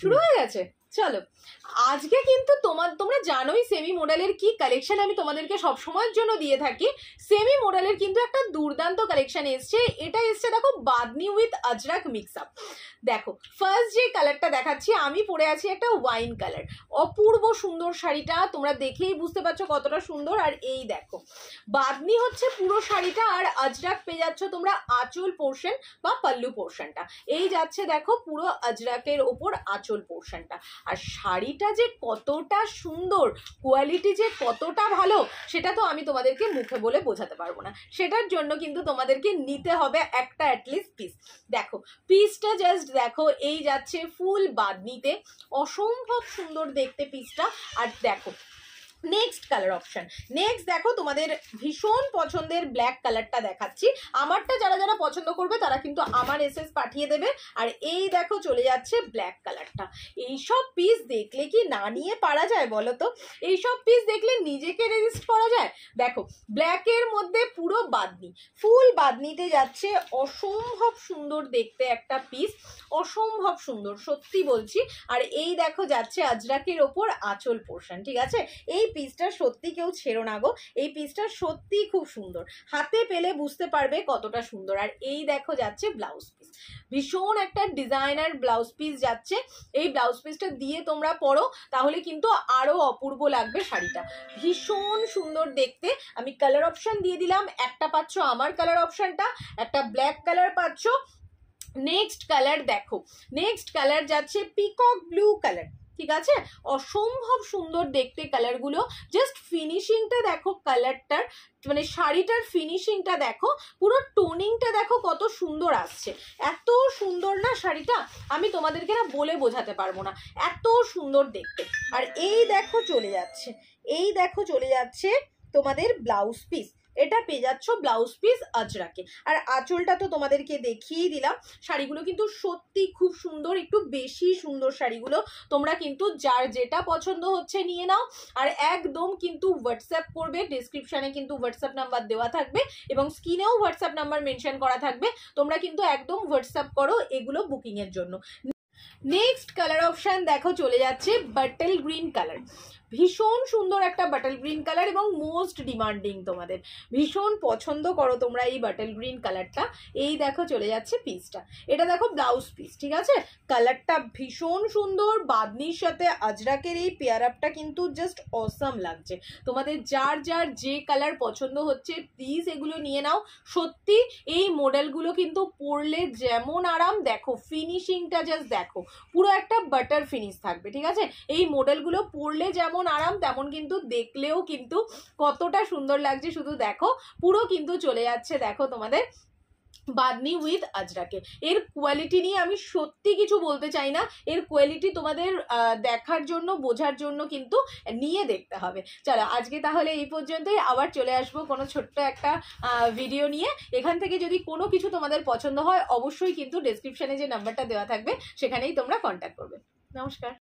শুরু হয়ে গেছে। চলো আজকে কিন্তু তোমরা জানোই সেমি মডেলের কি কালেকশন আমি তোমাদেরকে সব সময়ের জন্য দিয়ে থাকি। সেমি মডেলের কিন্তু একটা দুর্দান্ত কালেকশন এসছে। এটা এসছে দেখো Bamni with Ajrak mix up. দেখো ফার্স্ট যে কালারটা দেখাচ্ছি, আমি পরে আছি একটা ওয়াইন কালার, অপূর্ব সুন্দর শাড়িটা, তোমরা দেখেই বুঝতে পারছো কতটা সুন্দর। আর এই দেখো বাদনি হচ্ছে পুরো শাড়িটা, আর আজরাক পেয়ে যাচ্ছ তোমরা আঁচল পোর্শন বা পাল্লু পোর্শনটা। এই যাচ্ছে দেখো পুরো আজরাকের ওপর আঁচল পোর্শনটা। আর শাড়িটা যে কতটা সুন্দর, কোয়ালিটি যে কতটা ভালো, সেটা তো আমি তোমাদেরকে মুখে বলে বোঝাতে পারবো না। সেটার জন্য কিন্তু তোমাদেরকে নিতে হবে একটা অ্যাটলিস্ট পিস। দেখো পিসটা জাস্ট দেখো, এই যাচ্ছে ফুল বাদনিতে, অসম্ভব সুন্দর দেখতে পিসটা। আর দেখো নেক্সট কালার অপশন, নেক্সট দেখো তোমাদের ভীষণ পছন্দের ব্ল্যাক কালারটা দেখাচ্ছি। আমারটা যারা যারা পছন্দ করবে তারা কিন্তু আমার এসএস পাঠিয়ে দেবে। আর এই দেখো চলে যাচ্ছে ব্ল্যাক কালারটা। এইসব পিস দেখলে কি না নিয়ে পারা যায় বলো তো? এইসব পিস দেখলে নিজেকে রেজিস্ট করা যায়। দেখো ব্ল্যাকের মধ্যে পুরো বাদনি, ফুল বাদনিতে যাচ্ছে, অসম্ভব সুন্দর দেখতে একটা পিস, অসম্ভব সুন্দর সত্যি বলছি। আর এই দেখো যাচ্ছে আজরাকের ওপর আঁচল পোর্শন, ঠিক আছে? এই পিসটা সত্যি কেউ ছেড়ো না গো, এই পিসটা সত্যি খুব সুন্দর, হাতে পেলে বুঝতে পারবে কতটা সুন্দর। আর এই দেখো যাচ্ছে ব্লাউজ পিস, ভীষণ একটা ডিজাইনার ব্লাউজ পিস যাচ্ছে। এই ব্লাউজ পিসটা দিয়ে তোমরা পরো তাহলে কিন্তু আরো অপূর্ব লাগবে শাড়িটা, ভীষণ সুন্দর দেখতে। আমি কালার অপশন দিয়ে দিলাম, একটা পাচ্ছ আমার কালার অপশনটা, একটা ব্ল্যাক কালার পাচ্ছ। নেক্সট কালার দেখো, নেক্সট কালার যাচ্ছে পিকক ব্লু কালার, ঠিক আছে? অসম্ভব সুন্দর দেখতে কালারগুলো, জাস্ট ফিনিশিংটা দেখো কালারটার, মানে শাড়িটার ফিনিশিংটা দেখো, পুরো টোনিংটা দেখো কত সুন্দর আসছে, এত সুন্দর না শাড়িটা, আমি তোমাদেরকে না বলে বোঝাতে পারবো না, এত সুন্দর দেখতে। আর এই দেখো চলে যাচ্ছে, এই দেখো চলে যাচ্ছে তোমাদের ব্লাউজ পিস, এটা পেয়ে যাচ্ছ ব্লাউজ পিস আজরাকে। আর আঁচলটা তো তোমাদেরকে দেখিয়েই দিলাম। শাড়িগুলো কিন্তু সত্যি খুব সুন্দর, একটু বেশি সুন্দর শাড়িগুলো। তোমরা কিন্তু যার যেটা পছন্দ হচ্ছে নিয়ে নাও, আর একদম কিন্তু হোয়াটসঅ্যাপ করবে, ডিসক্রিপশানে কিন্তু হোয়াটসঅ্যাপ নাম্বার দেওয়া থাকবে এবং স্ক্রিনেও হোয়াটসঅ্যাপ নাম্বার মেনশন করা থাকবে। তোমরা কিন্তু একদম হোয়াটসঅ্যাপ করো এগুলো বুকিংয়ের জন্য। নেক্সট কালার অপশান দেখো চলে যাচ্ছে বাটল গ্রিন কালার, ভীষণ সুন্দর একটা বাটল গ্রিন কালার এবং মোস্ট ডিমান্ডিং, তোমাদের ভীষণ পছন্দ করো তোমরা এই বাটল গ্রিন কালারটা। এই দেখো চলে যাচ্ছে পিসটা, এটা দেখো ব্লাউজ পিস, ঠিক আছে? কালারটা ভীষণ সুন্দর, বাদনির সাথে আজরাকের এই পেয়ার আপটা কিন্তু জাস্ট অসাম লাগছে। তোমাদের যার যার যে কালার পছন্দ হচ্ছে প্লিজ এগুলো নিয়ে নাও। সত্যি এই মডেলগুলো কিন্তু পরলে যেমন আরাম, দেখো ফিনিশিংটা জাস্ট দেখো, পুরো একটা বাটার ফিনিশ থাকবে, ঠিক আছে? এই মডেলগুলো পরলে যেমন আরাম তেমন কিন্তু দেখলেও কিন্তু কতটা সুন্দর লাগছে শুধু দেখো। পুরো কিন্তু চলে যাচ্ছে দেখো তোমাদের বাদনি উইথ আজরাকে। এর কোয়ালিটি নিয়ে আমি সত্যি কিছু বলতে চাই না, এর কোয়ালিটি তোমাদের দেখার জন্য বোঝার জন্য কিন্তু নিয়ে দেখতে হবে। চলো আজকে তাহলে এই পর্যন্তই, আবার চলে আসবো কোনো ছোট্ট একটা ভিডিও নিয়ে। এখান থেকে যদি কোনো কিছু তোমাদের পছন্দ হয় অবশ্যই কিন্তু ডেসক্রিপশনে যে নাম্বারটা দেওয়া থাকবে সেখানেই তোমরা কন্ট্যাক্ট করবে। নমস্কার।